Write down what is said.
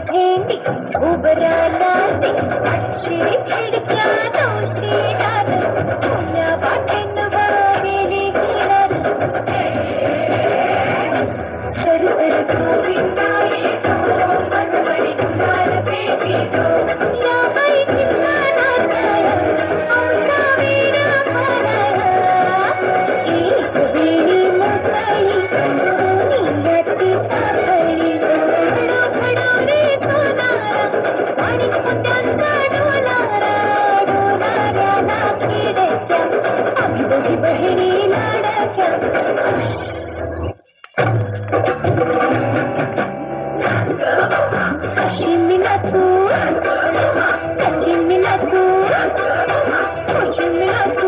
भेंडी उबरा नाचे सातशे खिडक्या नऊशे दार पुण्या वाटेन वारेले किनार सरसर गोविंदा येतो मनवडी काल पेटीतो या बाई चिन्ना नाचाया आमच्या वीरा मानाया एक वेळी मोकळी सोनियाची साखळी बहिणी लाडक्या कशी मी नाचू कशी मी नाचू कशी मी नाचू